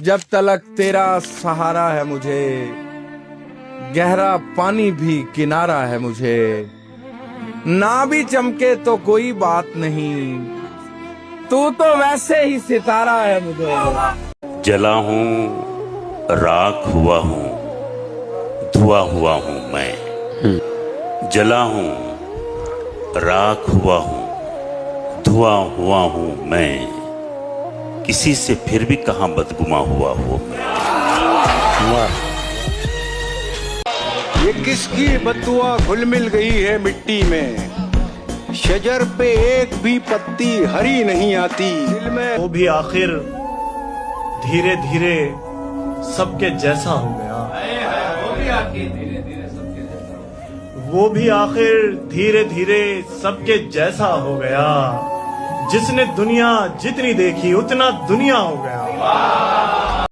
जब तलक तेरा सहारा है मुझे, गहरा पानी भी किनारा है मुझे। ना भी चमके तो कोई बात नहीं, तू तो वैसे ही सितारा है मुझे। जला हूँ, राख हुआ हूँ, धुआं हुआ हूँ मैं। जला हूँ, राख हुआ हूँ, धुआं हुआ हूँ मैं। किसी से फिर भी कहाँ बदगुमा हुआ हो मैं। ये किसकी बददुआ घुल मिल गई है मिट्टी में, शजर पे एक भी पत्ती हरी नहीं आती। दिल में वो भी आखिर धीरे धीरे सबके जैसा हो गया। वो भी आखिर धीरे धीरे सबके जैसा हो गया। जिसने दुनिया जितनी देखी उतना दुनिया हो गया।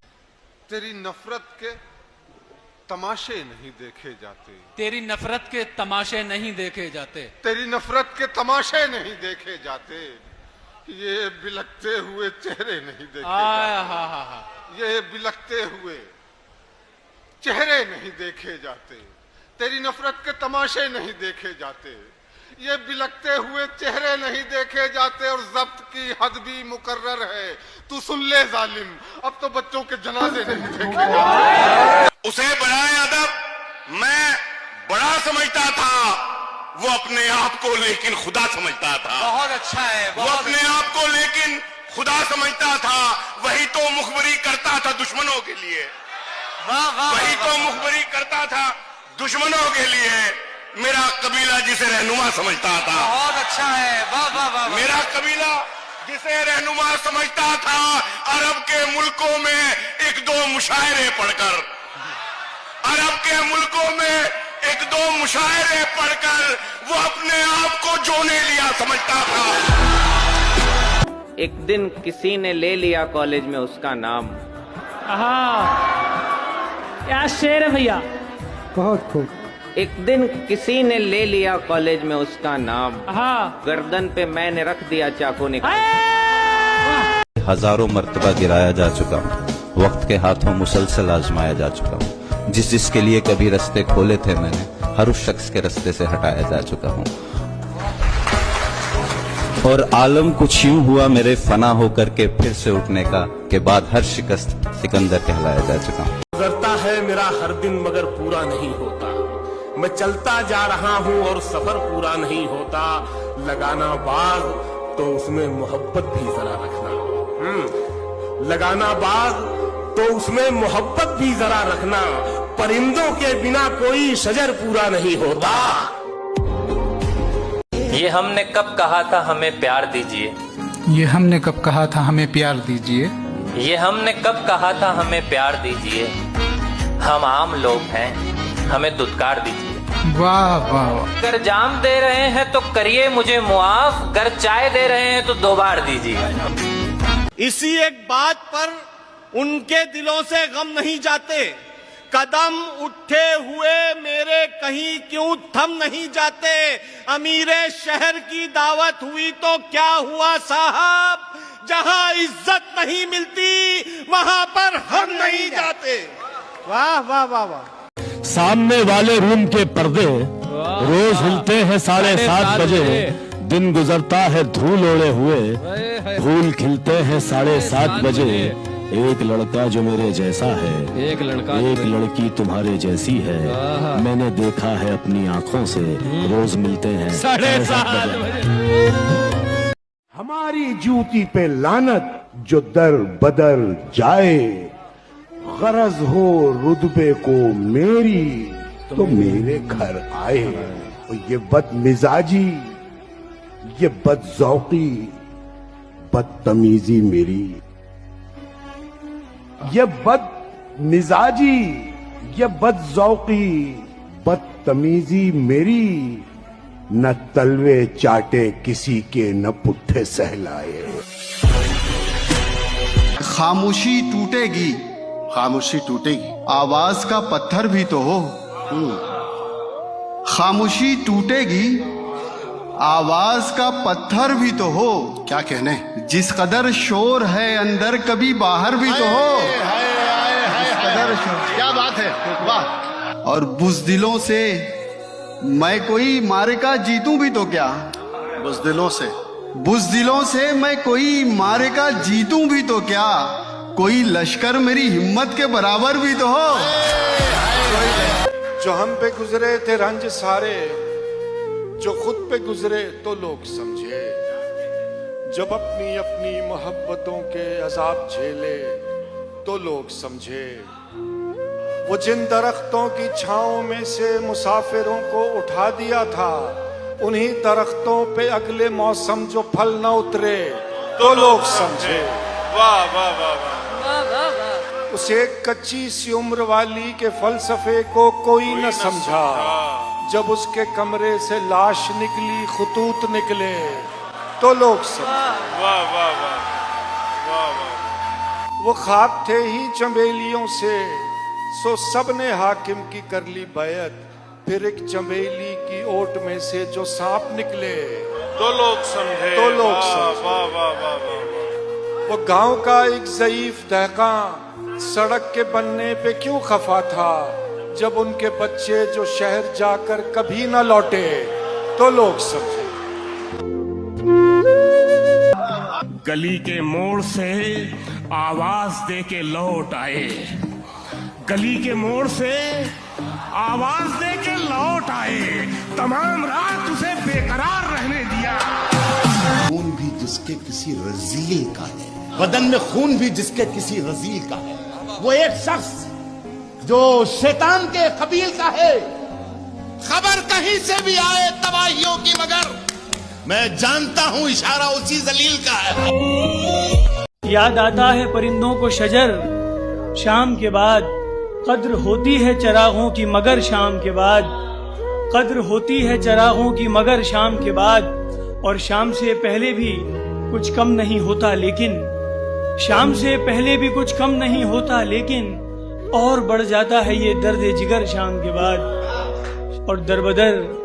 तेरी नफरत के तमाशे नहीं देखे जाते, तेरी नफरत के तमाशे नहीं देखे जाते, तेरी नफरत के तमाशे नहीं देखे जाते। ये बिलखते हुए चेहरे नहीं देखे जाते, ये बिलखते हुए चेहरे नहीं देखे जाते। तेरी नफरत के तमाशे नहीं देखे जाते, ये बिलखते हुए चेहरे नहीं देखे जाते। और जब्त की हद भी मुकर्रर है, तू सुन ले जालिम, अब तो बच्चों के जनाजे नहीं देखे जाते। उसे बड़ा अदब मैं बड़ा समझता था, वो अपने आप को लेकिन खुदा समझता था। बहुत अच्छा है, वो अपने आप को लेकिन खुदा समझता था। वही तो मुखबरी करता था दुश्मनों के लिए, वही तो मुखबरी करता था दुश्मनों के लिए। मेरा कबीला जिसे रहनुमा समझता था। बहुत अच्छा है, वाह वाह वाह। मेरा कबीला जिसे रहनुमा समझता था, अरब के मुल्कों में एक दो मुशायरे पढ़कर, अरब के मुल्कों में एक दो मुशायरे पढ़कर वो अपने आप को जोने लिया समझता था। एक दिन किसी ने ले लिया कॉलेज में उसका नाम। क्या शेर है भैया, बहुत खूब। एक दिन किसी ने ले लिया कॉलेज में उसका नाम। हाँ। गर्दन पे मैंने रख दिया चाकू निकाल। हजारों मर्तबा गिराया जा चुका हूँ, वक्त के हाथों मुसलसल आजमाया जा चुका हूँ। जिसके लिए कभी रास्ते खोले थे मैंने, हर उस शख्स के रास्ते से हटाया जा चुका हूँ। और आलम कुछ यूं हुआ मेरे फना होकर के फिर से उठने का, के बाद हर शिकस्त सिकंदर कहलाया जा चुका हूँ। गुजरता है मेरा हर दिन मगर पूरा नहीं होता। मैं चलता जा रहा हूँ और सफर पूरा नहीं होता। लगाना बाग तो उसमें मोहब्बत भी जरा रखना। लगाना बाग तो उसमें मोहब्बत भी जरा रखना। परिंदों के बिना कोई शजर पूरा नहीं होता। ये हमने कब कहा था हमें प्यार दीजिए, ये हमने कब कहा था हमें प्यार दीजिए, ये हमने कब कहा था हमें प्यार दीजिए। हम आम लोग हैं, हमें दुत्कार दीजिए। वाह वाह वाह। अगर जाम दे रहे हैं तो करिए मुझे मुआफ, अगर चाय दे रहे हैं तो 2 बार दीजिए। इसी एक बात पर उनके दिलों से गम नहीं जाते। कदम उठे हुए मेरे कहीं क्यों थम नहीं जाते। अमीरे शहर की दावत हुई तो क्या हुआ साहब, जहां इज्जत नहीं मिलती वहां पर हम नहीं जाते। वाह वाह वाह वाह। सामने वाले रूम के पर्दे रोज हिलते हैं 7:30 बजे। दिन गुजरता है धूल ओढ़े हुए, फूल खिलते हैं 7:30 बजे। एक लड़का जो मेरे जैसा है, एक लड़की तुम्हारे जैसी है। मैंने देखा है अपनी आंखों से, रोज मिलते हैं 7:30 बजे। हमारी जूती पे लानत जो दर बदर जाए, गरज हो रुतबे को मेरी तो मेरे घर आए। और ये बदमिजाजी, ये बदजौकी, बदतमीजी मेरी, ये बदमिजाजी, ये बदजौकी, बदतमीजी मेरी। न तलवे चाटे किसी के, न पुट्ठे सहलाए। खामोशी टूटेगी, खामोशी टूटेगी, आवाज का पत्थर भी तो हो। खामोशी टूटेगी, आवाज का पत्थर भी तो हो। क्या कहने, जिस कदर शोर है अंदर कभी बाहर भी तो हो। और बुज़दिलों से मैं कोई मारेका जीतूं भी तो क्या। बुज़दिलों से मैं कोई मारेका जीतूं भी तो क्या, कोई लश्कर मेरी हिम्मत के बराबर भी तो हो। जो हम पे गुजरे थे रंज सारे, जो खुद पे गुजरे तो लोग समझे, जब अपनी अपनी मोहब्बतों के अजाब झेले तो लोग समझे। वो जिन दरख्तों की छांव में से मुसाफिरों को उठा दिया था, उन्हीं दरख्तों पे अगले मौसम जो फल न उतरे तो लोग समझे। वाह वाह वाह वाह। उस एक कच्ची सी उम्र वाली के फलसफे को कोई न समझा, जब उसके कमरे से लाश निकली खुतूत निकले तो लोग समझे। वाह वाह वाह वाह। वो ख्वाब थे ही चमेलियों से, सो सब ने हाकिम की कर ली बैत, फिर एक चमेली की ओट में से जो सांप निकले तो लोग समझे। तो लोग वाह समझे। वाह वाह वाह वाह। वो गांव का एक ज़ईफ दहकां सड़क के बनने पे क्यों खफा था, जब उनके बच्चे जो शहर जाकर कभी न लौटे तो लोग समझे। गली के मोड़ से आवाज दे के लौट आए, गली के मोड़ से आवाज दे के लौट आए, तमाम रात उसे बेकरार रहने दिया। खून भी जिसके किसी रजील का है, बदन में खून भी जिसके किसी रजील का है, वो एक शख्स जो शैतान के कबील का है। खबर कहीं से भी आए तबाहियों की, मगर मैं जानता हूं इशारा उसी जलील का है। याद आता है परिंदों को शजर, शाम के बाद कद्र होती है चरागों की, मगर शाम के बाद कद्र होती है चरागों की, मगर शाम के बाद। और शाम से पहले भी कुछ कम नहीं होता, लेकिन शाम से पहले भी कुछ कम नहीं होता, लेकिन और बढ़ जाता है ये दर्द जिगर शाम के बाद। और दरबदर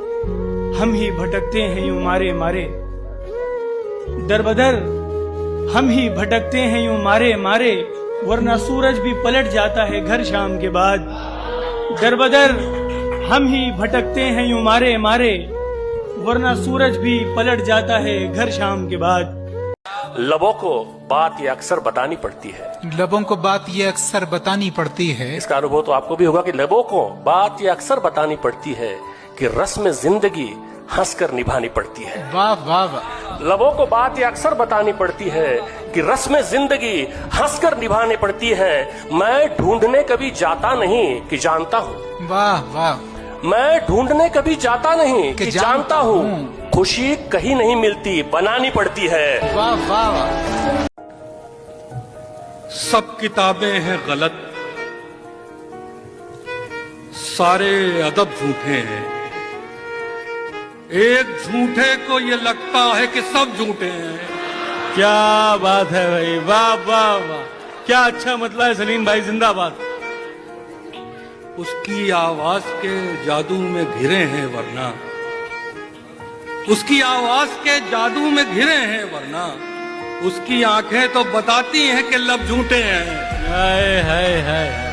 हम ही भटकते हैं यूं मारे मारे, दरबदर हम ही भटकते हैं यूं मारे मारे, वरना सूरज भी पलट जाता है घर शाम के बाद। दरबदर हम ही भटकते हैं यूं मारे मारे, वरना सूरज भी पलट जाता है घर शाम के बाद। लबों को बात ये अक्सर बतानी पड़ती है, लबों को बात ये अक्सर बतानी पड़ती है। इसका अनुभव तो आपको भी होगा कि लबों को बात ये अक्सर बतानी पड़ती है कि रस्म जिंदगी हंसकर निभानी पड़ती है। वाह वाह वाह। लबों को बात ये अक्सर बतानी पड़ती है कि रस्म जिंदगी हंसकर निभानी पड़ती है। मैं ढूंढने कभी जाता नहीं कि जानता हूँ। वाह वाह। मैं ढूंढने कभी जाता नहीं कि जानता हूँ। खुशी कहीं नहीं मिलती, बनानी पड़ती है। वाह वाह वाह। सब किताबें हैं गलत, सारे अदब झूठे हैं, एक झूठे को ये लगता है कि सब झूठे हैं। क्या बात है भाई, वाह वाह वाह, क्या अच्छा मतला है सलीम भाई, जिंदाबाद। उसकी आवाज के जादू में घिरे हैं वरना, उसकी आवाज के जादू में घिरे हैं वरना, उसकी आंखें तो बताती हैं कि लब झूठे हैं। हाय हाय हाय।